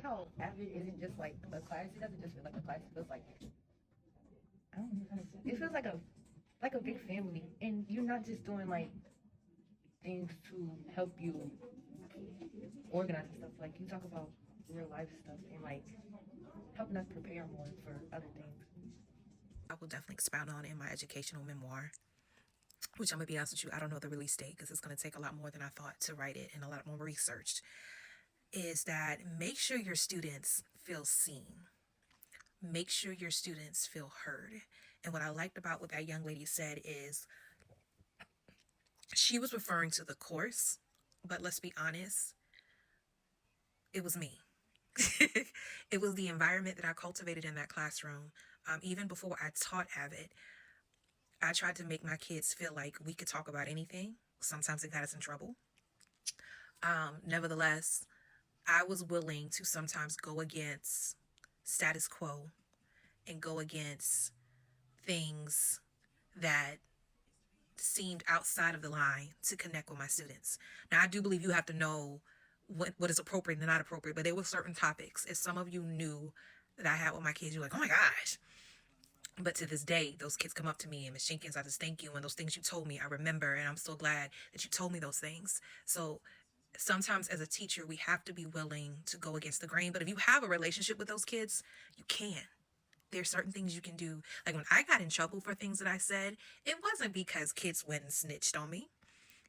how Avid isn't just like a class. It doesn't just feel like a class. It feels like I don't know how to say. It feels like a big family, and you're not just doing like things to help you organize and stuff. Like you talk about real life stuff and like helping us prepare more for other things. I will definitely expound on in my educational memoir, which I'm gonna be honest with you, I don't know the release date because it's gonna take a lot more than I thought to write it and a lot more research. Is that make sure your students feel seen, make sure your students feel heard. And what I liked about what that young lady said is she was referring to the course, but let's be honest, it was me. It was the environment that I cultivated in that classroom. Even before I taught Avid, I tried to make my kids feel like we could talk about anything. Sometimes it got us in trouble. Nevertheless, I was willing to sometimes go against status quo and go against things that seemed outside of the line to connect with my students. Now, I do believe you have to know what is appropriate and not appropriate, but there were certain topics, as some of you knew, that I had with my kids, you're like, oh my gosh. But to this day, those kids come up to me and Miss Jenkins, I just thank you. And those things you told me, I remember. And I'm so glad that you told me those things. So sometimes as a teacher, we have to be willing to go against the grain. But if you have a relationship with those kids, you can. There's certain things you can do. Like when I got in trouble for things that I said, it wasn't because kids went and snitched on me.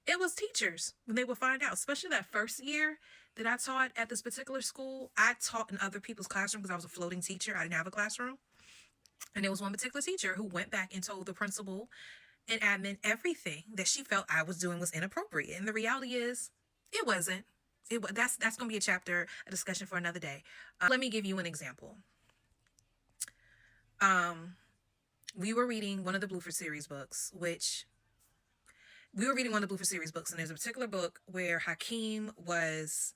It was teachers when they would find out, especially that first year that I taught at this particular school. I taught in other people's classroom because I was a floating teacher. I didn't have a classroom. And there was one particular teacher who went back and told the principal and admin everything that she felt I was doing was inappropriate. And the reality is, it wasn't. That's going to be a chapter, a discussion for another day. Let me give you an example. We were reading one of the Bluford series books, and there's a particular book where Hakeem was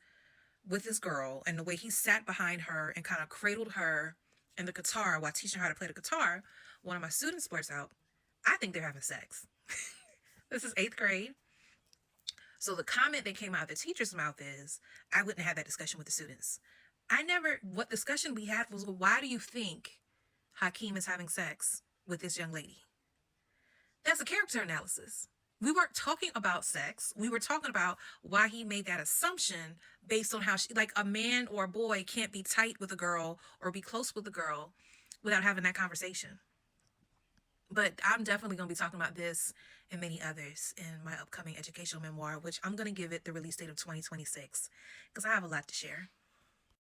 with this girl, and the way he sat behind her and kind of cradled her in the guitar while teaching her how to play the guitar, one of my students blurts out, I think they're having sex. This is 8th grade. So the comment that came out of the teacher's mouth is, I wouldn't have that discussion with the students. What discussion we had was, well, why do you think Hakeem is having sex with this young lady? That's a character analysis. We weren't talking about sex. We were talking about why he made that assumption based on how like a man or a boy can't be tight with a girl or be close with a girl without having that conversation. But I'm definitely going to be talking about this and many others in my upcoming educational memoir, which I'm going to give it the release date of 2026 because I have a lot to share.